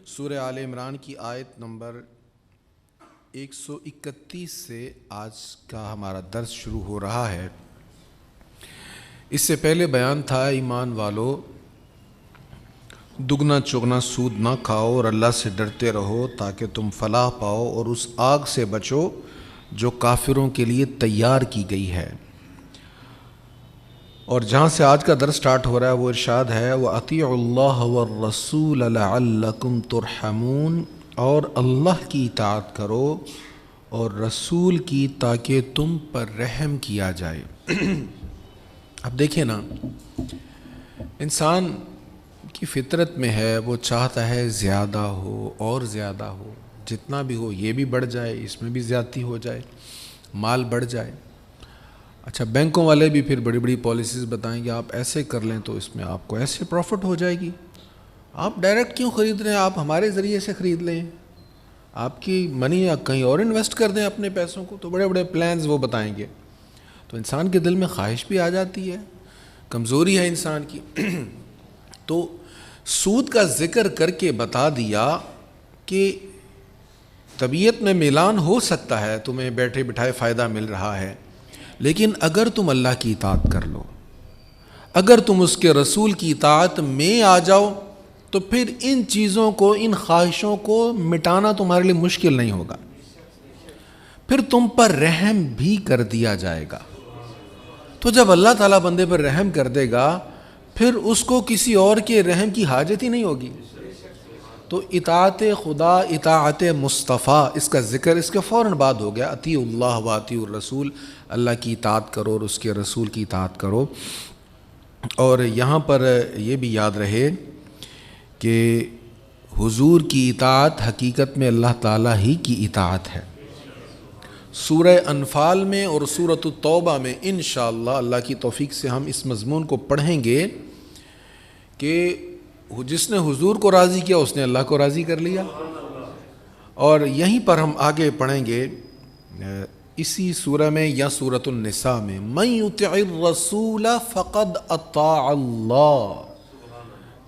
سورہ آل عمران کی آیت نمبر 131 سے آج کا ہمارا درس شروع ہو رہا ہے۔ اس سے پہلے بیان تھا ایمان والو دگنا چگنا سود نہ کھاؤ اور اللہ سے ڈرتے رہو تاکہ تم فلاح پاؤ اور اس آگ سے بچو جو کافروں کے لیے تیار کی گئی ہے۔ اور جہاں سے آج کا درس سٹارٹ ہو رہا ہے وہ ارشاد ہے وَأَطِيعُوا اللَّهَ وَالرَّسُولَ لَعَلَّكُمْ تُرْحَمُونَ، اور اللہ کی اطاعت کرو اور رسول کی تاکہ تم پر رحم کیا جائے۔ اب دیکھیں نا، انسان کی فطرت میں ہے وہ چاہتا ہے زیادہ ہو اور زیادہ ہو، جتنا بھی ہو یہ بھی بڑھ جائے، اس میں بھی زیادتی ہو جائے، مال بڑھ جائے۔ اچھا، بینکوں والے بھی پھر بڑی بڑی پالیسیز بتائیں گے آپ ایسے کر لیں تو اس میں آپ کو ایسے پروفٹ ہو جائے گی، آپ ڈائریکٹ کیوں خرید رہے ہیں، آپ ہمارے ذریعے سے خرید لیں، آپ کی منی یا کہیں اور انویسٹ کر دیں اپنے پیسوں کو، تو بڑے بڑے پلانز وہ بتائیں گے۔ تو انسان کے دل میں خواہش بھی آ جاتی ہے، کمزوری ہے انسان کی۔ تو سود کا ذکر کر کے بتا دیا کہ طبیعت میں میلان ہو سکتا ہے، تمہیں بیٹھے بٹھائے فائدہ مل رہا ہے، لیکن اگر تم اللہ کی اطاعت کر لو، اگر تم اس کے رسول کی اطاعت میں آ جاؤ تو پھر ان چیزوں کو، ان خواہشوں کو مٹانا تمہارے لیے مشکل نہیں ہوگا، پھر تم پر رحم بھی کر دیا جائے گا۔ تو جب اللہ تعالیٰ بندے پر رحم کر دے گا پھر اس کو کسی اور کے رحم کی حاجت ہی نہیں ہوگی۔ تو اطاعت خدا، اطاعت مصطفیٰ، اس کا ذکر اس کے فوراً بعد ہو گیا، اطیعوا اللہ و اطیعوا الرسول، اللہ کی اطاعت کرو اور اس کے رسول کی اطاعت کرو۔ اور یہاں پر یہ بھی یاد رہے کہ حضور کی اطاعت حقیقت میں اللہ تعالیٰ ہی کی اطاعت ہے۔ سورہ انفال میں اور سورۃ التوبہ میں انشاءاللہ اللہ کی توفیق سے ہم اس مضمون کو پڑھیں گے کہ جس نے حضور کو راضی کیا اس نے اللہ کو راضی کر لیا۔ اور یہیں پر ہم آگے پڑھیں گے اسی سورہ میں یا سورۃ النساء میں، مَن یُطِعِ الرَّسُولَ فَقَدْ اطاع اللہ،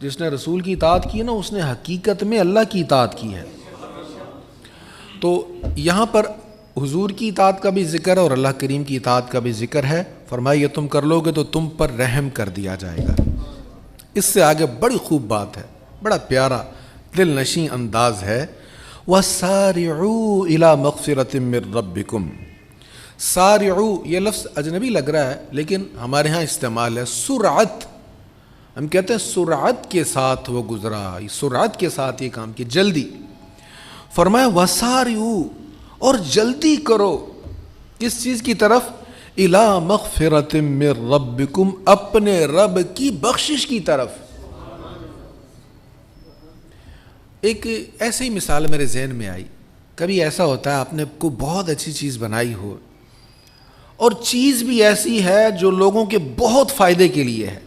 جس نے رسول کی اطاعت کی نا اس نے حقیقت میں اللہ کی اطاعت کی ہے۔ تو یہاں پر حضور کی اطاعت کا بھی ذکر ہے اور اللہ کریم کی اطاعت کا بھی ذکر ہے۔ فرمایا یہ تم کر لو گے تو تم پر رحم کر دیا جائے گا۔ اس سے آگے بڑی خوب بات ہے، بڑا پیارا دل نشیں انداز ہے، وَسَارِعُوا إِلَىٰ مَغْفِرَةٍ مِّن رَبِّكُمْ۔ سارعو یہ لفظ اجنبی لگ رہا ہے لیکن ہمارے ہاں استعمال ہے سرعت، ہم کہتے ہیں سرعت کے ساتھ وہ گزرا، سرعت کے ساتھ یہ کام کی، جلدی۔ فرمایا وَسَارِعُوا، اور جلدی کرو کس چیز کی طرف؟ إِلَىٰ مَغْفِرَةٍ مِّن رَبِّكُمْ، اپنے رب کی بخشش کی طرف۔ ایک ایسے ہی مثال میرے ذہن میں آئی، کبھی ایسا ہوتا ہے آپ نے کو بہت اچھی چیز بنائی ہو اور چیز بھی ایسی ہے جو لوگوں کے بہت فائدے کے لیے ہے،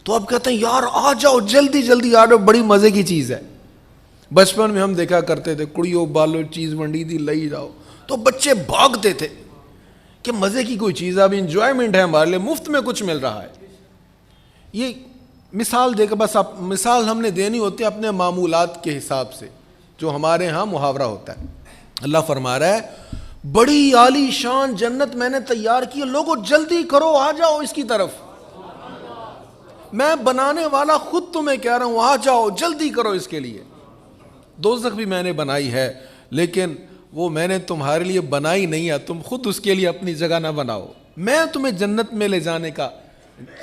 تو آپ کہتے ہیں یار آ جاؤ جلدی جلدی آ جاؤ، بڑی مزے کی چیز ہے۔ بچپن میں ہم دیکھا کرتے تھے کڑیوں بالو چیز منڈی دی لئی جاؤ، تو بچے بھاگتے تھے کہ مزے کی کوئی چیز ہے، اب انجوائمنٹ ہے ہمارے لیے، مفت میں کچھ مل رہا ہے۔ یہ مثال دے کر بس مثال ہم نے دینی ہوتی ہے اپنے معمولات کے حساب سے، جو ہمارے ہاں محاورہ ہوتا ہے۔ اللہ فرما رہا ہے بڑی عالی شان جنت میں نے تیار کی ہے، لوگوں جلدی کرو آ جاؤ اس کی طرف، میں بنانے والا خود تمہیں کہہ رہا ہوں آ جاؤ جلدی کرو اس کے لیے۔ دوزخ بھی میں نے بنائی ہے لیکن وہ میں نے تمہارے لیے بنائی نہیں ہے، تم خود اس کے لیے اپنی جگہ نہ بناؤ، میں تمہیں جنت میں لے جانے کا،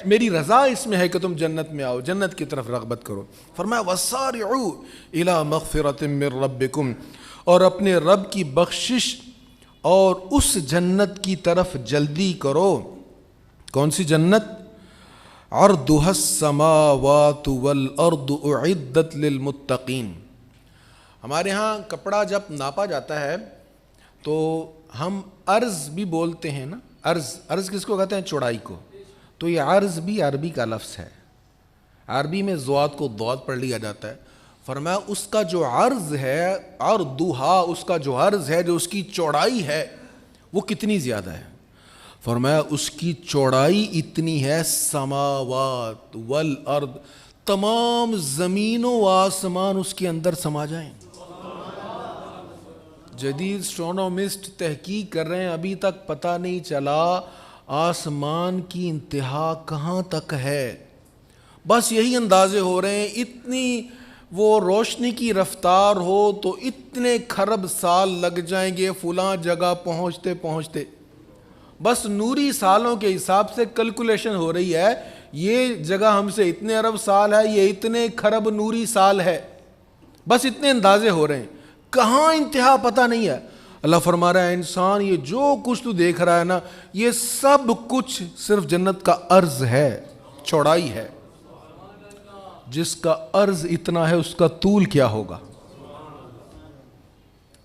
میری رضا اس میں ہے کہ تم جنت میں آؤ، جنت کی طرف رغبت کرو۔ فرمایا وَسَارِعُوا إِلَىٰ مَغْفِرَةٍ مِّن رَبِّكُمْ، اور اپنے رب کی بخشش اور اس جنت کی طرف جلدی کرو۔ کون سی جنت؟ عرضها السماوات والارض اعدت للمتقین۔ ہمارے ہاں کپڑا جب ناپا جاتا ہے تو ہم عرض بھی بولتے ہیں نا، عرض کس کو کہتے ہیں؟ چوڑائی کو۔ تو یہ عرض بھی عربی کا لفظ ہے، عربی میں ضاد کو ضاد پڑھ لیا جاتا ہے۔ فرمایا اس کا جو عرض ہے، عرضها، اس کا جو عرض ہے، جو اس کی چوڑائی ہے وہ کتنی زیادہ ہے؟ فرمایا اس کی چوڑائی اتنی ہے، سماوات والارض، تمام زمینوں و آسمان اس کے اندر سما جائیں۔ جدید اسٹرونومسٹ تحقیق کر رہے ہیں، ابھی تک پتہ نہیں چلا آسمان کی انتہا کہاں تک ہے، بس یہی اندازے ہو رہے ہیں اتنی وہ روشنی کی رفتار ہو تو اتنے کھرب سال لگ جائیں گے فلاں جگہ پہنچتے پہنچتے، بس نوری سالوں کے حساب سے کیلکولیشن ہو رہی ہے، یہ جگہ ہم سے اتنے ارب سال ہے، یہ اتنے کھرب نوری سال ہے، بس اتنے اندازے ہو رہے ہیں، کہاں انتہا پتہ نہیں ہے۔ اللہ فرما رہا ہے انسان یہ جو کچھ تو دیکھ رہا ہے نا، یہ سب کچھ صرف جنت کا عرض ہے، چوڑائی ہے۔ جس کا عرض اتنا ہے اس کا طول کیا ہوگا؟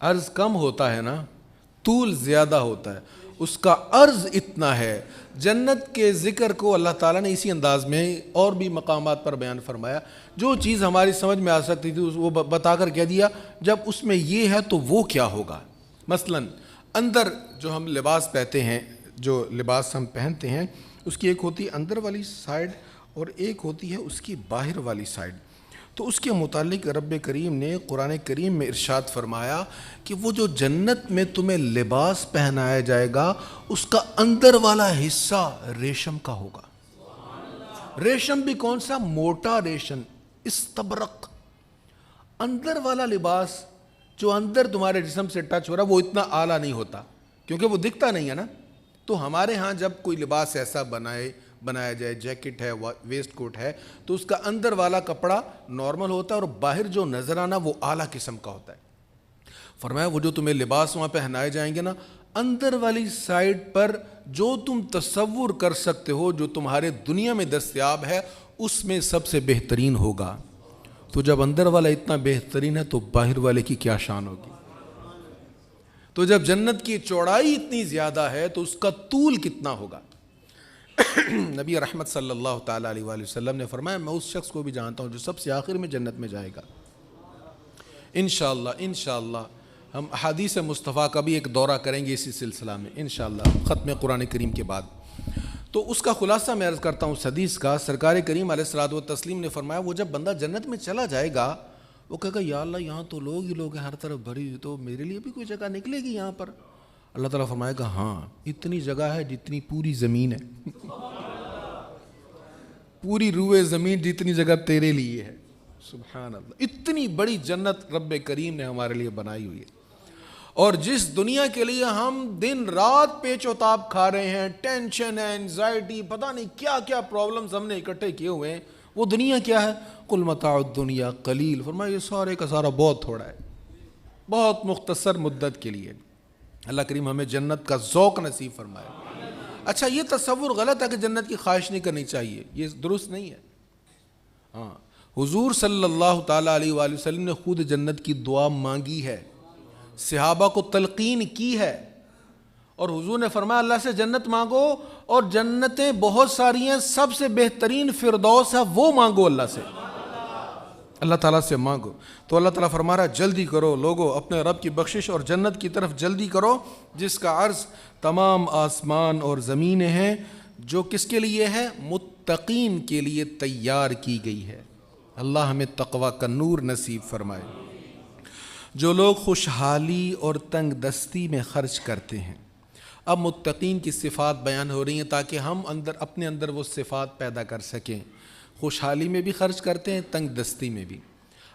عرض کم ہوتا ہے نا، طول زیادہ ہوتا ہے، اس کا عرض اتنا ہے۔ جنت کے ذکر کو اللہ تعالیٰ نے اسی انداز میں اور بھی مقامات پر بیان فرمایا، جو چیز ہماری سمجھ میں آ سکتی تھی وہ بتا کر کہہ دیا جب اس میں یہ ہے تو وہ کیا ہوگا۔ مثلا اندر جو ہم لباس پہنتے ہیں، جو لباس ہم پہنتے ہیں، اس کی ایک ہوتی ہے اندر والی سائڈ اور ایک ہوتی ہے اس کی باہر والی سائڈ۔ تو اس کے متعلق رب کریم نے قرآن کریم میں ارشاد فرمایا کہ وہ جو جنت میں تمہیں لباس پہنایا جائے گا اس کا اندر والا حصہ ریشم کا ہوگا۔ ریشم بھی کون سا؟ موٹا ریشم، استبرق۔ اندر والا لباس جو اندر تمہارے جسم سے ٹچ ہو رہا ہے وہ اتنا اعلیٰ نہیں ہوتا کیونکہ وہ دکھتا نہیں ہے نا۔ تو ہمارے ہاں جب کوئی لباس ایسا بنایا جائے، جیکٹ ہے، ویسٹ کوٹ ہے، تو اس کا اندر والا کپڑا نارمل ہوتا ہے اور باہر جو نظر آنا وہ اعلیٰ قسم کا ہوتا ہے۔ فرمایا وہ جو تمہیں لباس وہاں پہنائے جائیں گے نا، اندر والی سائڈ پر جو تم تصور کر سکتے ہو جو تمہارے دنیا میں دستیاب ہے اس میں سب سے بہترین ہوگا۔ تو جب اندر والا اتنا بہترین ہے تو باہر والے کی کیا شان ہوگی؟ تو جب جنت کی چوڑائی اتنی زیادہ ہے تو اس کا طول کتنا ہوگا؟ نبی رحمت صلی اللہ تعالیٰ علیہ وآلہ وسلم نے فرمایا میں اس شخص کو بھی جانتا ہوں جو سب سے آخر میں جنت میں جائے گا۔ انشاءاللہ ہم احادیث مصطفیٰ کا بھی ایک دورہ کریں گے اسی سلسلہ میں انشاءاللہ ختم قرآن کریم کے بعد۔ تو اس کا خلاصہ میں عرض کرتا ہوں اس حدیث کا۔ سرکار کریم علیہ الصلوۃ والتسلیم نے فرمایا وہ جب بندہ جنت میں چلا جائے گا وہ کہے گا یا اللہ یہاں تو لوگ ہی لوگ ہیں، ہر طرف بھری ہوئی، تو میرے لیے بھی کوئی جگہ نکلے گی یہاں پر؟ اللہ تعالیٰ فرمائے گا ہاں اتنی جگہ ہے جتنی پوری زمین ہے، پوری روئے زمین جتنی جگہ تیرے لیے ہے۔ سبحان اللہ، اتنی بڑی جنت رب کریم نے ہمارے لیے بنائی ہوئی ہے۔ اور جس دنیا کے لیے ہم دن رات پیچ و تاب کھا رہے ہیں، ٹینشن ہے، انزائٹی، پتہ نہیں کیا کیا پرابلمز ہم نے اکٹھے کیے ہوئے ہیں، وہ دنیا کیا ہے؟ قل متاع الدنیا قلیل، فرمایا یہ سارے کا سارا بہت تھوڑا ہے، بہت مختصر مدت کے لیے۔ اللہ کریم ہمیں جنت کا ذوق نصیب فرمائے۔ اچھا یہ تصور غلط ہے کہ جنت کی خواہش نہیں کرنی چاہیے، یہ درست نہیں ہے۔ ہاں حضور صلی اللہ تعالیٰ علیہ وآلہ وسلم نے خود جنت کی دعا مانگی ہے، صحابہ کو تلقین کی ہے، اور حضور نے فرمایا اللہ سے جنت مانگو، اور جنتیں بہت ساری ہیں، سب سے بہترین فردوس ہے وہ مانگو اللہ سے، اللہ تعالیٰ سے مانگو۔ تو اللہ تعالیٰ فرما رہا ہے جلدی کرو لوگو، اپنے رب کی بخشش اور جنت کی طرف جلدی کرو جس کا عرض تمام آسمان اور زمینیں ہیں، جو کس کے لیے ہے؟ متقین کے لیے تیار کی گئی ہے۔ اللہ ہمیں تقوی کا نور نصیب فرمائے۔ جو لوگ خوشحالی اور تنگ دستی میں خرچ کرتے ہیں، اب متقین کی صفات بیان ہو رہی ہیں تاکہ ہم اپنے اندر وہ صفات پیدا کر سکیں۔ خوشحالی میں بھی خرچ کرتے ہیں، تنگ دستی میں بھی۔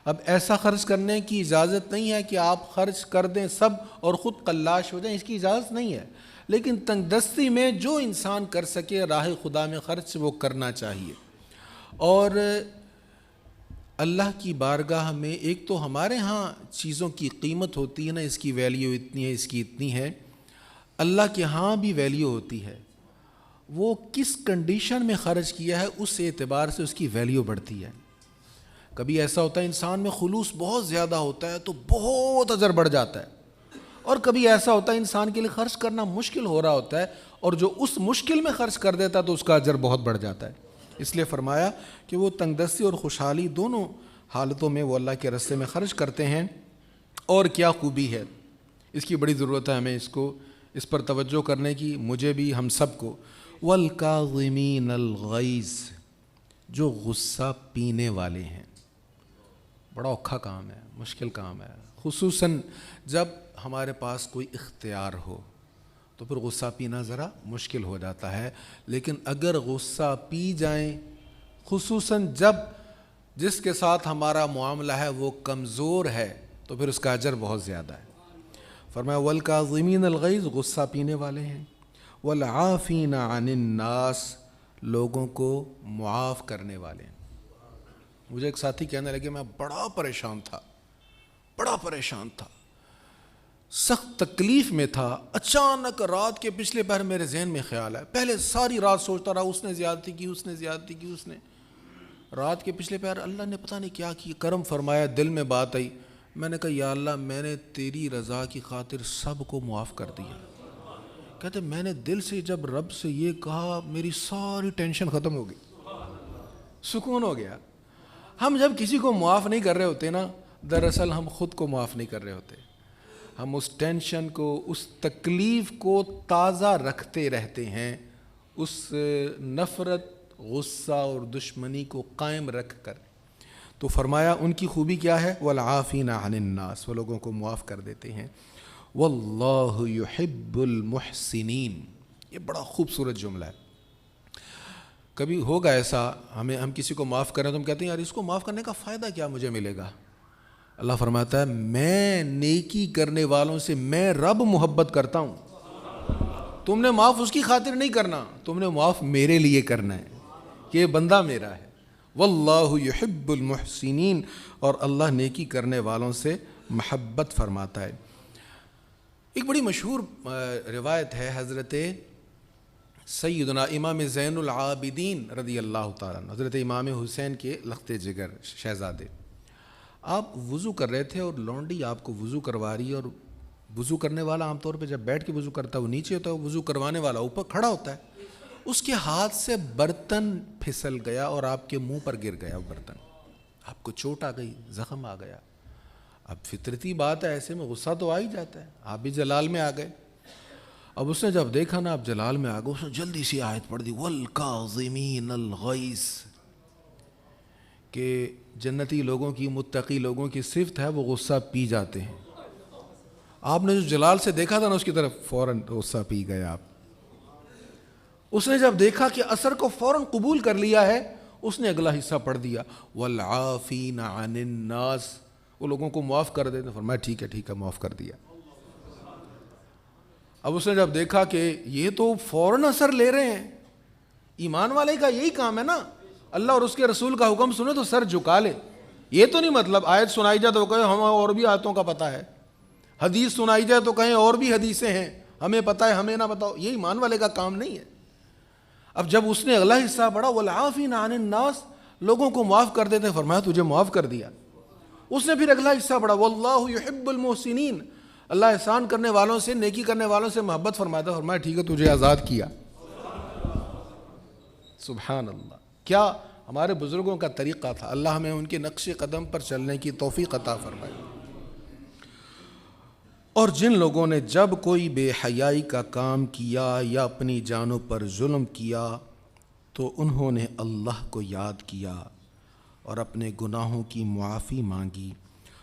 اب ایسا خرچ کرنے کی اجازت نہیں ہے کہ آپ خرچ کر دیں سب اور خود قلاش ہو جائیں، اس کی اجازت نہیں ہے، لیکن تنگ دستی میں جو انسان کر سکے راہ خدا میں خرچ وہ کرنا چاہیے۔ اور اللہ کی بارگاہ میں ایک تو ہمارے ہاں چیزوں کی قیمت ہوتی ہے نا، اس کی ویلیو اتنی ہے، اس کی اتنی ہے، اللہ کے ہاں بھی ویلیو ہوتی ہے، وہ کس کنڈیشن میں خرچ کیا ہے اس اعتبار سے اس کی ویلیو بڑھتی ہے۔ کبھی ایسا ہوتا ہے انسان میں خلوص بہت زیادہ ہوتا ہے تو بہت اجر بڑھ جاتا ہے، اور کبھی ایسا ہوتا ہے انسان کے لیے خرچ کرنا مشکل ہو رہا ہوتا ہے اور جو اس مشکل میں خرچ کر دیتا ہے تو اس کا اجر بہت بڑھ جاتا ہے۔ اس لیے فرمایا کہ وہ تنگ دستی اور خوشحالی دونوں حالتوں میں وہ اللہ کے راستے میں خرچ کرتے ہیں۔ اور کیا خوبی ہے، اس کی بڑی ضرورت ہے ہمیں اس پر توجہ کرنے کی، مجھے بھی ہم سب کو۔ وَالْكَاظِمِينَ الْغَيْظَ، جو غصہ پینے والے ہیں. بڑا اوکھا کام ہے, مشکل کام ہے, خصوصاً جب ہمارے پاس کوئی اختیار ہو تو پھر غصہ پینا ذرا مشکل ہو جاتا ہے. لیکن اگر غصہ پی جائیں, خصوصاً جب جس کے ساتھ ہمارا معاملہ ہے وہ کمزور ہے, تو پھر اس کا اجر بہت زیادہ ہے. فرمایا والکاظمین الغیظ, غصہ پینے والے ہیں, والعافین عن الناس, لوگوں کو معاف کرنے والے ہیں. مجھے ایک ساتھی کہنے لگے میں بڑا پریشان تھا, سخت تکلیف میں تھا, اچانک رات کے پچھلے پہر میرے ذہن میں خیال ہے. پہلے ساری رات سوچتا رہا اس نے زیادتی کی. رات کے پچھلے پہر اللہ نے پتہ نہیں کیا کی, کرم فرمایا, دل میں بات آئی. میں نے کہا یا اللہ میں نے تیری رضا کی خاطر سب کو معاف کر دیا. کہتے میں نے دل سے جب رب سے یہ کہا میری ساری ٹینشن ختم ہو گئی, سکون ہو گیا. ہم جب کسی کو معاف نہیں کر رہے ہوتے نا, دراصل ہم خود کو معاف نہیں کر رہے ہوتے. ہم اس ٹینشن کو, اس تکلیف کو تازہ رکھتے رہتے ہیں, اس نفرت, غصہ اور دشمنی کو قائم رکھ کر. تو فرمایا ان کی خوبی کیا ہے, والعافین عن الناس, وہ لوگوں کو معاف کر دیتے ہیں. واللہ یحب المحسنین, یہ بڑا خوبصورت جملہ ہے. کبھی ہوگا ایسا ہم کسی کو معاف کریں تو ہم کہتے ہیں یار اس کو معاف کرنے کا فائدہ کیا مجھے ملے گا. اللہ فرماتا ہے میں نیکی کرنے والوں سے میں رب محبت کرتا ہوں. تم نے معاف اس کی خاطر نہیں کرنا, تم نے معاف میرے لیے کرنا ہے کہ یہ بندہ میرا ہے. واللہ یحب المحسنین, اور اللہ نیکی کرنے والوں سے محبت فرماتا ہے. ایک بڑی مشہور روایت ہے حضرت سیدنا امام زین العابدین رضی اللہ تعالیٰ عنہ, حضرت امام حسین کے لخت جگر شہزادے. آپ وضو کر رہے تھے اور لونڈی آپ کو وضو کروا رہی ہے, اور وضو کرنے والا عام طور پہ جب بیٹھ کے وضو کرتا ہے وہ نیچے ہوتا ہے, وضو کروانے والا اوپر کھڑا ہوتا ہے. اس کے ہاتھ سے برتن پھسل گیا اور آپ کے منہ پر گر گیا وہ برتن, آپ کو چوٹ آ گئی, زخم آ گیا. اب فطرتی بات ہے, ایسے میں غصہ تو آ ہی جاتا ہے, آپ بھی جلال میں آ گئے. اب اس نے جب دیکھا نا آپ جلال میں آ گئے, اس نے جلدی سی آیت پڑھ دی والکاظمین الغیظ, کہ جنتی لوگوں کی, متقی لوگوں کی صفت ہے وہ غصہ پی جاتے ہیں. آپ نے جو جلال سے دیکھا تھا نا اس کی طرف فوراً غصہ پی گئے آپ. اس نے جب دیکھا کہ اثر کو فوراً قبول کر لیا ہے, اس نے اگلا حصہ پڑھ دیا والعافین عن الناس, وہ لوگوں کو معاف کر دیتے. فرمایا ٹھیک ہے معاف کر دیا. اب اس نے جب دیکھا کہ یہ تو فوراً اثر لے رہے ہیں, ایمان والے کا یہی کام ہے نا, اللہ اور اس کے رسول کا حکم سنے تو سر جھکا لے. یہ تو نہیں مطلب آیت سنائی جائے تو کہیں ہمیں اور بھی آیتوں کا پتہ ہے, حدیث سنائی جائے تو کہیں اور بھی حدیثیں ہیں, ہمیں پتہ ہے ہمیں نہ بتاؤ. یہ ایمان والے کا کام نہیں ہے. اب جب اس نے اگلا حصہ پڑھا والعافین عن الناس, لوگوں کو معاف کر دیتے, فرمایا تجھے معاف کر دیا. اس نے پھر اگلا حصہ پڑھا واللہ یحب المحسنین, اللہ احسان کرنے والوں سے, نیکی کرنے والوں سے محبت فرماتا. فرمایا ٹھیک ہے تجھے آزاد کیا. سبحان اللہ, کیا ہمارے بزرگوں کا طریقہ تھا. اللہ ہمیں ان کے نقش قدم پر چلنے کی توفیق عطا فرمائے. اور جن لوگوں نے جب کوئی بے حیائی کا کام کیا یا اپنی جانوں پر ظلم کیا تو انہوں نے اللہ کو یاد کیا اور اپنے گناہوں کی معافی مانگی,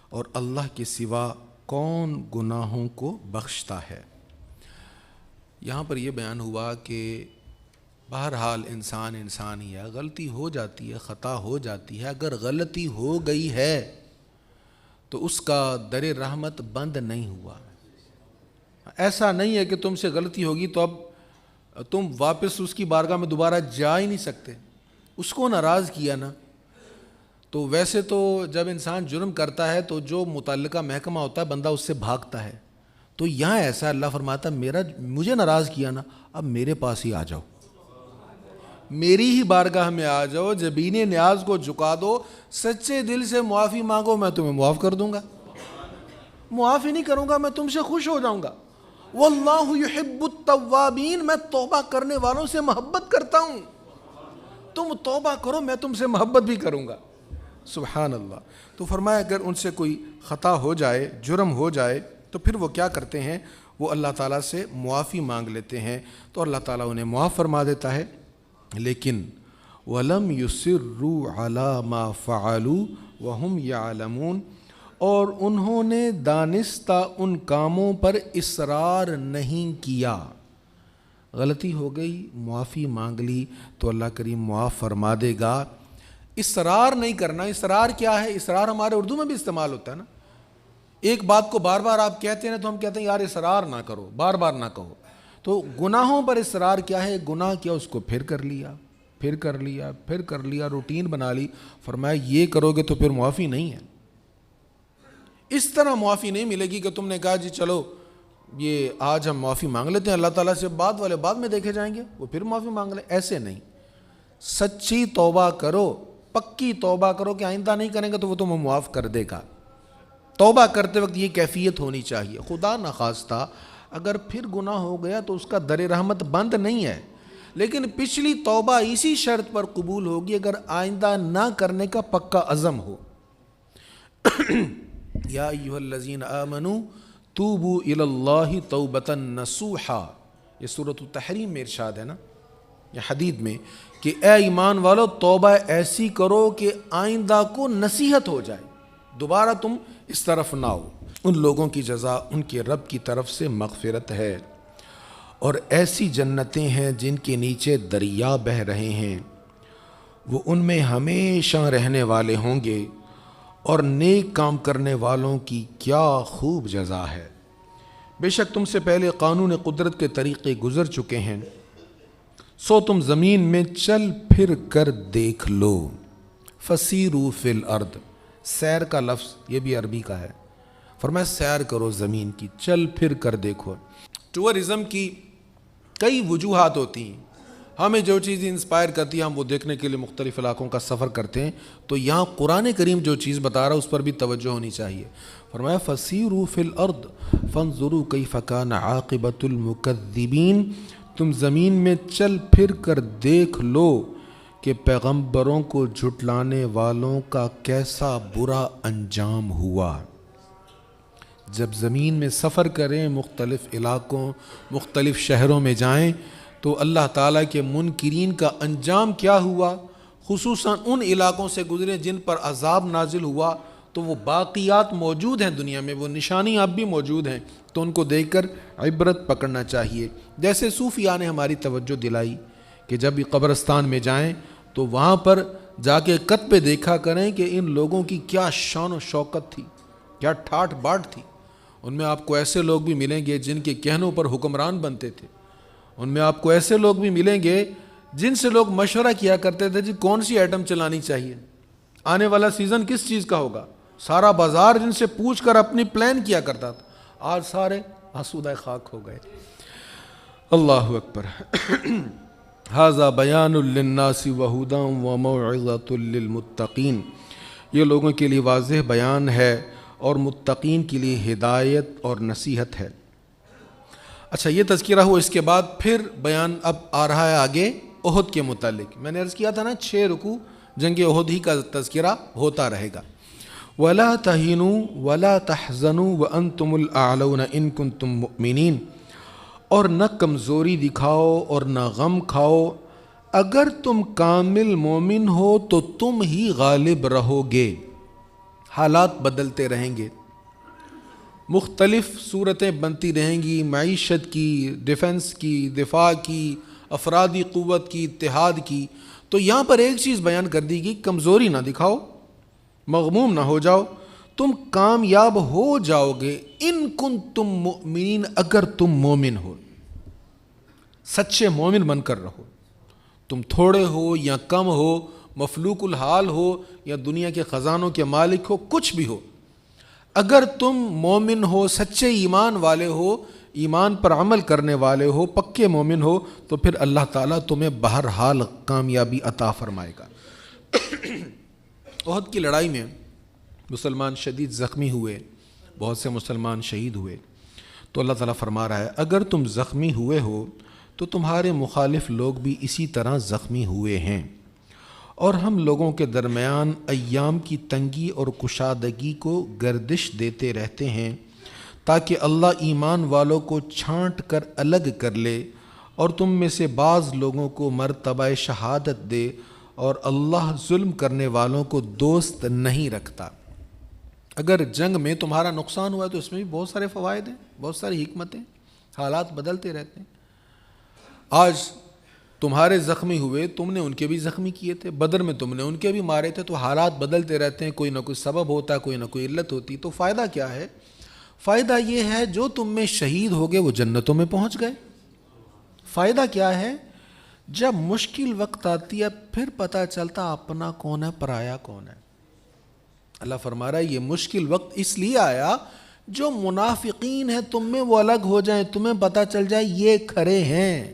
اور اللہ کے سوا کون گناہوں کو بخشتا ہے. یہاں پر یہ بیان ہوا کہ بہرحال انسان ہی ہے, غلطی ہو جاتی ہے, خطا ہو جاتی ہے. اگر غلطی ہو گئی ہے تو اس کا در رحمت بند نہیں ہوا. ایسا نہیں ہے کہ تم سے غلطی ہوگی تو اب تم واپس اس کی بارگاہ میں دوبارہ جا ہی نہیں سکتے. اس کو ناراض کیا نا, تو ویسے تو جب انسان جرم کرتا ہے تو جو متعلقہ محکمہ ہوتا ہے بندہ اس سے بھاگتا ہے. تو یہاں ایسا اللہ فرماتا مجھے ناراض کیا نا, اب میرے پاس ہی آ جاؤ, میری ہی بارگاہ میں آ جاؤ, جبین نیاز کو جھکا دو, سچے دل سے معافی مانگو, میں تمہیں معاف کر دوں گا. معاف ہی نہیں کروں گا, میں تم سے خوش ہو جاؤں گا. واللہ یحب التوابین, میں توبہ کرنے والوں سے محبت کرتا ہوں. تم توبہ کرو میں تم سے محبت بھی کروں گا. سبحان اللہ. تو فرمایا اگر ان سے کوئی خطا ہو جائے, جرم ہو جائے, تو پھر وہ کیا کرتے ہیں, وہ اللہ تعالیٰ سے معافی مانگ لیتے ہیں, تو اللہ تعالیٰ انہیں معاف فرما دیتا ہے. لیکن وَلَمْ يُصِرُّوا عَلَى مَا فَعَلُوا وَهُمْ يَعْلَمُونَ، اور انہوں نے دانستہ ان کاموں پر اصرار نہیں کیا۔ غلطی ہو گئی، معافی مانگ لی تو اللہ کریم معاف فرما دے گا۔ اصرار نہیں کرنا، اصرار کیا ہے؟ اصرار ہمارے اردو میں بھی استعمال ہوتا ہے نا، ایک بات کو بار بار آپ کہتے ہیں تو ہم کہتے ہیں یار اصرار نہ کرو، بار بار نہ کہو۔ تو گناہوں پر اصرار کیا ہے؟ گناہ کیا اس کو پھر کر لیا، پھر کر لیا، پھر کر لیا، روٹین بنا لی۔ فرمایا یہ کرو گے تو پھر معافی نہیں ہے۔ اس طرح معافی نہیں ملے گی کہ تم نے کہا جی چلو یہ آج ہم معافی مانگ لیتے ہیں اللہ تعالیٰ سے، بعد والے بعد میں دیکھے جائیں گے، وہ پھر معافی مانگ لیں۔ ایسے نہیں، سچی توبہ کرو، پکی توبہ کرو کہ آئندہ نہیں کریں گے تو وہ تمہیں معاف کر دے گا۔ توبہ کرتے وقت یہ کیفیت ہونی چاہیے۔ خدا نخواستہ اگر پھر گناہ ہو گیا تو اس کا در رحمت بند نہیں ہے، لیکن پچھلی توبہ اسی شرط پر قبول ہوگی اگر آئندہ نہ کرنے کا پکا عزم ہو۔ یا ایھا الذین آمنوا توبوا الی اللہ توبۃ نصوحا، یہ سورۃ التحریم میں ارشاد ہے نا، یہ حدید میں، کہ اے ایمان والو توبہ ایسی کرو کہ آئندہ کو نصیحت ہو جائے، دوبارہ تم اس طرف نہ ہو۔ ان لوگوں کی جزا ان کے رب کی طرف سے مغفرت ہے، اور ایسی جنتیں ہیں جن کے نیچے دریا بہہ رہے ہیں، وہ ان میں ہمیشہ رہنے والے ہوں گے، اور نیک کام کرنے والوں کی کیا خوب جزا ہے۔ بے شک تم سے پہلے قانون قدرت کے طریقے گزر چکے ہیں، سو تم زمین میں چل پھر کر دیکھ لو۔ فسیروا فی الارض، سیر کا لفظ یہ بھی عربی کا ہے، فرمایا سیر کرو زمین کی، چل پھر کر دیکھو۔ ٹورزم کی کئی وجوہات ہوتی ہیں، ہمیں جو چیز انسپائر کرتی ہے ہم وہ دیکھنے کے لیے مختلف علاقوں کا سفر کرتے ہیں، تو یہاں قرآن کریم جو چیز بتا رہا ہے اس پر بھی توجہ ہونی چاہیے۔ فرمایا فسیروا فی الارض فانظروا کیف کان عاقبۃ المکذبین، تم زمین میں چل پھر کر دیکھ لو کہ پیغمبروں کو جھٹلانے والوں کا کیسا برا انجام ہوا۔ جب زمین میں سفر کریں، مختلف علاقوں، مختلف شہروں میں جائیں، تو اللہ تعالیٰ کے منکرین کا انجام کیا ہوا، خصوصاً ان علاقوں سے گزرے جن پر عذاب نازل ہوا، تو وہ باقیات موجود ہیں دنیا میں، وہ نشانی اب بھی موجود ہیں، تو ان کو دیکھ کر عبرت پکڑنا چاہیے۔ جیسے صوفیاء نے ہماری توجہ دلائی کہ جب بھی قبرستان میں جائیں تو وہاں پر جا کے قط پہ دیکھا کریں کہ ان لوگوں کی کیا شان و شوکت تھی، کیا ٹھاٹ باٹ تھی۔ ان میں آپ کو ایسے لوگ بھی ملیں گے جن کے کہنوں پر حکمران بنتے تھے، ان میں آپ کو ایسے لوگ بھی ملیں گے جن سے لوگ مشورہ کیا کرتے تھے جی کون سی آئٹم چلانی چاہیے، آنے والا سیزن کس چیز کا ہوگا، سارا بازار جن سے پوچھ کر اپنی پلان کیا کرتا تھا، آج سارے آسودہ خاک ہو گئے۔ اللہ اکبر۔ ھذا بیان للناس وہدی وموعظۃ للمتقین، یہ لوگوں کے لیے واضح بیان ہے اور متقین کے لیے ہدایت اور نصیحت ہے۔ اچھا یہ تذکرہ ہو، اس کے بعد پھر بیان اب آ رہا ہے آگے احد کے متعلق۔ میں نے عرض کیا تھا نا 6 رکوع جنگ احد ہی کا تذکرہ ہوتا رہے گا۔ وَلَا تَهِنُوا وَلَا تَحْزَنُوا وَأَنْتُمُ الْأَعْلَوْنَ إِن كُنتُم مُؤْمِنِينَ، اور نہ کمزوری دکھاؤ اور نہ غم کھاؤ، اگر تم کامل مومن ہو تو تم ہی غالب رہو گے۔ حالات بدلتے رہیں گے، مختلف صورتیں بنتی رہیں گی، معیشت کی، ڈیفنس کی، دفاع کی، افرادی قوت کی، اتحاد کی، تو یہاں پر ایک چیز بیان کر دی گئی، کمزوری نہ دکھاؤ، مغموم نہ ہو جاؤ، تم کامیاب ہو جاؤ گے، ان کنتم مؤمنین، اگر تم مومن ہو، سچے مومن بن کر رہو، تم تھوڑے ہو یا کم ہو، مفلوق الحال ہو یا دنیا کے خزانوں کے مالک ہو، کچھ بھی ہو، اگر تم مومن ہو، سچے ایمان والے ہو، ایمان پر عمل کرنے والے ہو، پکے مومن ہو، تو پھر اللہ تعالیٰ تمہیں بہرحال کامیابی عطا فرمائے گا۔ احد کی لڑائی میں مسلمان شدید زخمی ہوئے، بہت سے مسلمان شہید ہوئے، تو اللہ تعالیٰ فرما رہا ہے اگر تم زخمی ہوئے ہو تو تمہارے مخالف لوگ بھی اسی طرح زخمی ہوئے ہیں، اور ہم لوگوں کے درمیان ایام کی تنگی اور کشادگی کو گردش دیتے رہتے ہیں تاکہ اللہ ایمان والوں کو چھانٹ کر الگ کر لے اور تم میں سے بعض لوگوں کو مرتبہ شہادت دے اور اللہ ظلم کرنے والوں کو دوست نہیں رکھتا۔ اگر جنگ میں تمہارا نقصان ہوا تو اس میں بھی بہت سارے فوائد ہیں، بہت ساری حکمتیں، حالات بدلتے رہتے ہیں۔ آج تمہارے زخمی ہوئے، تم نے ان کے بھی زخمی کیے تھے، بدر میں تم نے ان کے بھی مارے تھے، تو حالات بدلتے رہتے ہیں، کوئی نہ کوئی سبب ہوتا ہے، کوئی نہ کوئی علت ہوتی۔ تو فائدہ کیا ہے؟ فائدہ یہ ہے جو تم میں شہید ہو گئے وہ جنتوں میں پہنچ گئے۔ فائدہ کیا ہے؟ جب مشکل وقت آتی ہے پھر پتہ چلتا اپنا کون ہے، پرایا کون ہے۔ اللہ فرما رہا ہے یہ مشکل وقت اس لیے آیا جو منافقین ہیں تم میں وہ الگ ہو جائیں، تمہیں پتہ چل جائے یہ کھڑے ہیں،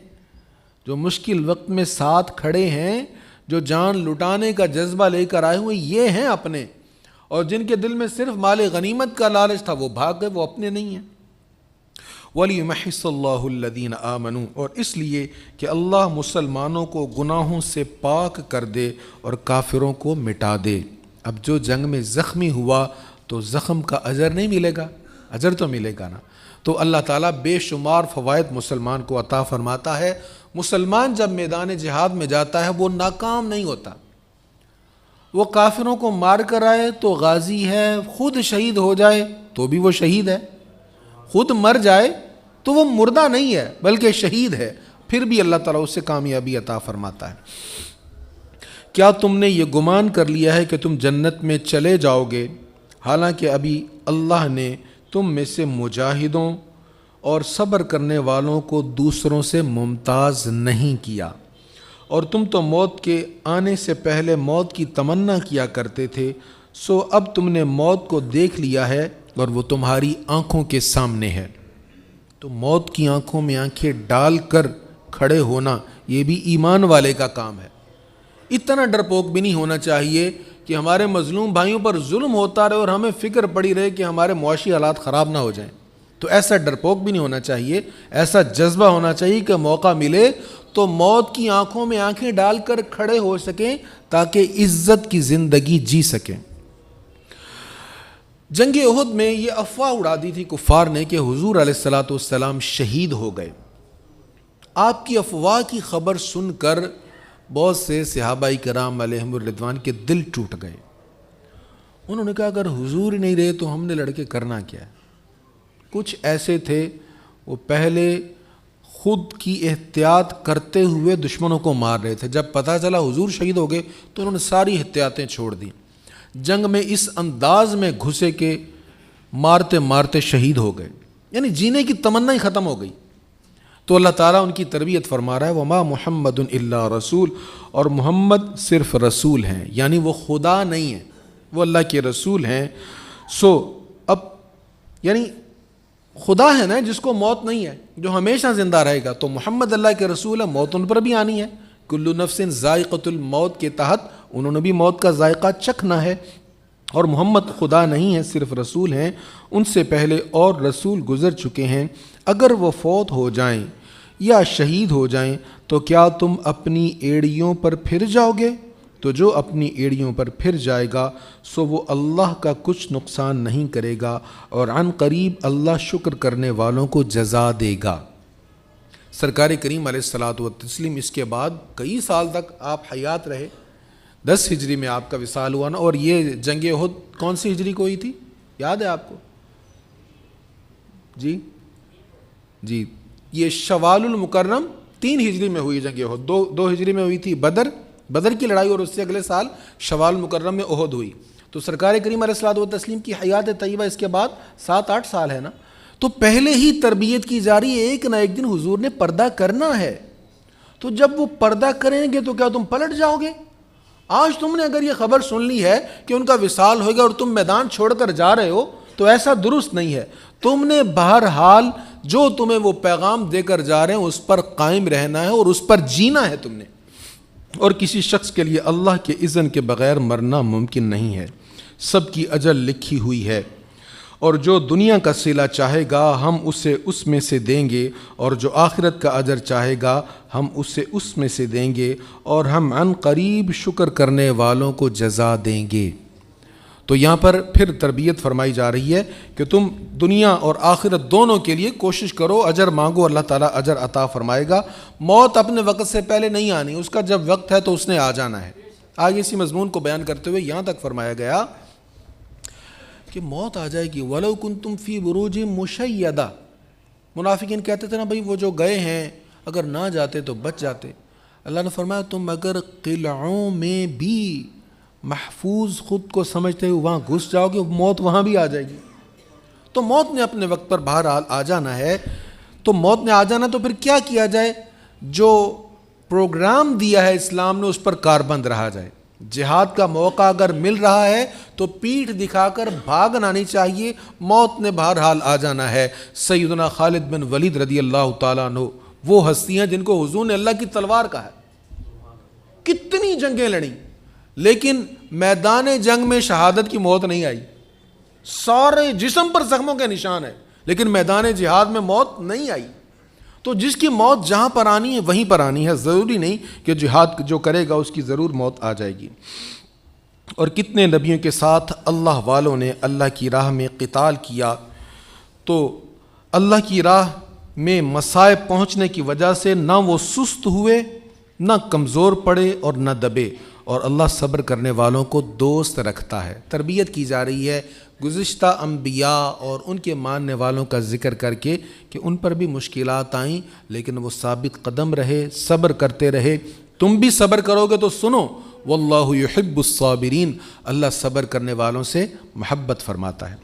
جو مشکل وقت میں ساتھ کھڑے ہیں، جو جان لٹانے کا جذبہ لے کر آئے ہوئے یہ ہیں اپنے، اور جن کے دل میں صرف مال غنیمت کا لالچ تھا وہ بھاگ گئے، وہ اپنے نہیں ہیں۔ وَلِيُمَحِّصَ اللَّهُ الَّذِينَ آمَنُوا، اور اس لیے کہ اللہ مسلمانوں کو گناہوں سے پاک کر دے اور کافروں کو مٹا دے۔ اب جو جنگ میں زخمی ہوا تو زخم کا اجر نہیں ملے گا، اجر تو ملے گا نا۔ تو اللہ تعالیٰ بے شمار فوائد مسلمان کو عطا فرماتا ہے۔ مسلمان جب میدان جہاد میں جاتا ہے وہ ناکام نہیں ہوتا، وہ کافروں کو مار کر آئے تو غازی ہے، خود شہید ہو جائے تو بھی وہ شہید ہے، خود مر جائے تو وہ مردہ نہیں ہے بلکہ شہید ہے، پھر بھی اللہ تعالیٰ اس سے کامیابی عطا فرماتا ہے۔ کیا تم نے یہ گمان کر لیا ہے کہ تم جنت میں چلے جاؤ گے، حالانکہ ابھی اللہ نے تم میں سے مجاہدوں اور صبر کرنے والوں کو دوسروں سے ممتاز نہیں کیا، اور تم تو موت کے آنے سے پہلے موت کی تمنا کیا کرتے تھے، سو اب تم نے موت کو دیکھ لیا ہے اور وہ تمہاری آنکھوں کے سامنے ہے۔ تو موت کی آنکھوں میں آنکھیں ڈال کر کھڑے ہونا یہ بھی ایمان والے کا کام ہے۔ اتنا ڈرپوک بھی نہیں ہونا چاہیے کہ ہمارے مظلوم بھائیوں پر ظلم ہوتا رہے اور ہمیں فکر پڑی رہے کہ ہمارے معاشی حالات خراب نہ ہو جائیں، تو ایسا ڈرپوک بھی نہیں ہونا چاہیے۔ ایسا جذبہ ہونا چاہیے کہ موقع ملے تو موت کی آنکھوں میں آنکھیں ڈال کر کھڑے ہو سکیں تاکہ عزت کی زندگی جی سکیں۔ جنگ احد میں یہ افواہ اڑا دی تھی کفار نے کہ حضور علیہ الصلوۃ والسلام شہید ہو گئے۔ آپ کی افواہ کی خبر سن کر بہت سے صحابہ کرام علیہم الرضوان کے دل ٹوٹ گئے۔ انہوں نے کہا اگر حضور ہی نہیں رہے تو ہم نے لڑکے کرنا کیا ہے؟ کچھ ایسے تھے وہ پہلے خود کی احتیاط کرتے ہوئے دشمنوں کو مار رہے تھے، جب پتہ چلا حضور شہید ہو گئے تو انہوں نے ساری احتیاطیں چھوڑ دیں، جنگ میں اس انداز میں گھسے کہ مارتے مارتے شہید ہو گئے، یعنی جینے کی تمنا ہی ختم ہو گئی۔ تو اللہ تعالیٰ ان کی تربیت فرما رہا ہے وما محمد الا رسول، اور محمد صرف رسول ہیں، یعنی وہ خدا نہیں ہیں، وہ اللہ کے رسول ہیں۔ سو اب یعنی خدا ہے نا جس کو موت نہیں ہے، جو ہمیشہ زندہ رہے گا، تو محمد اللہ کے رسول ہے، موت ان پر بھی آنی ہے۔ کل نفس ذائقۃ الموت کے تحت انہوں نے بھی موت کا ذائقہ چکھنا ہے، اور محمد خدا نہیں ہے، صرف رسول ہیں، ان سے پہلے اور رسول گزر چکے ہیں، اگر وہ فوت ہو جائیں یا شہید ہو جائیں تو کیا تم اپنی ایڑیوں پر پھر جاؤ گے؟ تو جو اپنی ایڑیوں پر پھر جائے گا سو وہ اللہ کا کچھ نقصان نہیں کرے گا، اور عن قریب اللہ شکر کرنے والوں کو جزا دے گا۔ سرکار کریم علیہ الصلوۃ والتسلیم اس کے بعد کئی سال تک آپ حیات رہے، 10 ہجری میں آپ کا وصال ہوا نا، اور یہ جنگ احد کون سی ہجری کو ہوئی تھی یاد ہے آپ کو؟ جی یہ شوال المکرم 3 ہجری میں ہوئی جنگ احد، 2 ہجری میں ہوئی تھی بدر کی لڑائی، اور اس سے اگلے سال شوال المکرم میں احد ہوئی۔ تو سرکار کریم علیہ الصلوۃ والتسلیم کی حیات طیبہ اس کے بعد 7-8 سال ہے نا، تو پہلے ہی تربیت کی جا رہی ہے، ایک نہ ایک دن حضور نے پردہ کرنا ہے۔ تو جب وہ پردہ کریں گے تو کیا تم پلٹ جاؤ گے؟ آج تم نے اگر یہ خبر سن لی ہے کہ ان کا وصال ہوگا اور تم میدان چھوڑ کر جا رہے ہو تو ایسا درست نہیں ہے۔ تم نے بہرحال جو تمہیں وہ پیغام دے کر جا رہے ہیں اس پر قائم رہنا ہے اور اس پر جینا ہے تم نے، اور کسی شخص کے لیے اللہ کے اذن کے بغیر مرنا ممکن نہیں ہے، سب کی اجل لکھی ہوئی ہے، اور جو دنیا کا صلہ چاہے گا ہم اسے اس میں سے دیں گے، اور جو آخرت کا اجر چاہے گا ہم اسے اس میں سے دیں گے، اور ہم عن قریب شکر کرنے والوں کو جزا دیں گے۔ تو یہاں پر پھر تربیت فرمائی جا رہی ہے کہ تم دنیا اور آخرت دونوں کے لیے کوشش کرو، اجر مانگو، اللہ تعالیٰ اجر عطا فرمائے گا۔ موت اپنے وقت سے پہلے نہیں آنی، اس کا جب وقت ہے تو اس نے آ جانا ہے۔ آگے اسی مضمون کو بیان کرتے ہوئے یہاں تک فرمایا گیا کہ موت آ جائے گی، وَلَوْ كُنْتُمْ فِي بُرُوجٍ مُشَيَّدَةٍ، منافقین کہتے تھے نا بھائی وہ جو گئے ہیں اگر نہ جاتے تو بچ جاتے. اللہ نے فرمایا تم اگر قلعوں میں بھی محفوظ خود کو سمجھتے ہوئے وہاں گھس جاؤ گے، موت وہاں بھی آ جائے گی. تو موت نے اپنے وقت پر بہرحال آ جانا ہے. تو موت نے آ جانا تو پھر کیا کیا جائے؟ جو پروگرام دیا ہے اسلام نے اس پر کاربند رہا جائے. جہاد کا موقع اگر مل رہا ہے تو پیٹھ دکھا کر بھاگنا نہیں چاہیے. موت نے بہرحال آ جانا ہے. سیدنا خالد بن ولید رضی اللہ تعالیٰ عنہ وہ ہستیاں جن کو حضور نے اللہ کی تلوار کہا ہے، کتنی جنگیں لڑیں لیکن میدان جنگ میں شہادت کی موت نہیں آئی. سارے جسم پر زخموں کے نشان ہیں لیکن میدان جہاد میں موت نہیں آئی. تو جس کی موت جہاں پر آنی ہے وہیں پر آنی ہے، ضروری نہیں کہ جہاد جو کرے گا اس کی ضرور موت آ جائے گی. اور کتنے نبیوں کے ساتھ اللہ والوں نے اللہ کی راہ میں قتال کیا تو اللہ کی راہ میں مصائب پہنچنے کی وجہ سے نہ وہ سست ہوئے، نہ کمزور پڑے اور نہ دبے. اور اللہ صبر کرنے والوں کو دوست رکھتا ہے. تربیت کی جا رہی ہے گزشتہ انبیاء اور ان کے ماننے والوں کا ذکر کر کے کہ ان پر بھی مشکلات آئیں لیکن وہ ثابت قدم رہے، صبر کرتے رہے. تم بھی صبر کرو گے تو سنو واللہ یحب الصابرین، اللہ صبر کرنے والوں سے محبت فرماتا ہے.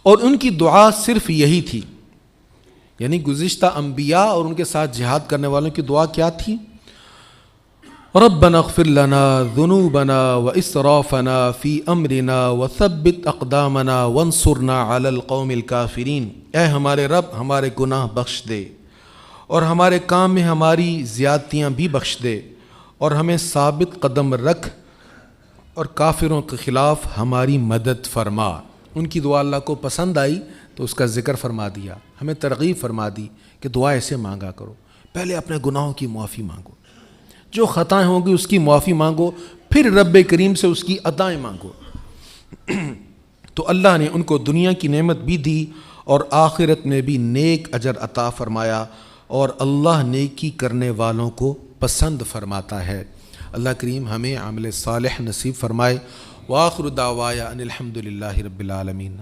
اور ان کی دعا صرف یہی تھی، یعنی گزشتہ انبیاء اور ان کے ساتھ جہاد کرنے والوں کی دعا کیا تھی؟ ربنا اغفر لنا ذنوبنا واسرافنا فی امرنا وثبت اقدامنا وانصرنا علی القوم الکافرین. اے ہمارے رب ہمارے گناہ بخش دے اور ہمارے کام میں ہماری زیادتیاں بھی بخش دے اور ہمیں ثابت قدم رکھ اور کافروں کے خلاف ہماری مدد فرما. ان کی دعا اللہ کو پسند آئی تو اس کا ذکر فرما دیا، ہمیں ترغیب فرما دی کہ دعا ایسے مانگا کرو. پہلے اپنے گناہوں کی معافی مانگو، جو خطائیں ہوں گی اس کی معافی مانگو، پھر رب کریم سے اس کی عطائیں مانگو. تو اللہ نے ان کو دنیا کی نعمت بھی دی اور آخرت میں بھی نیک اجر عطا فرمایا، اور اللہ نیکی کرنے والوں کو پسند فرماتا ہے. اللہ کریم ہمیں عمل صالح نصیب فرمائے. وآخر دعوایا ان الحمد للہ رب العالمین.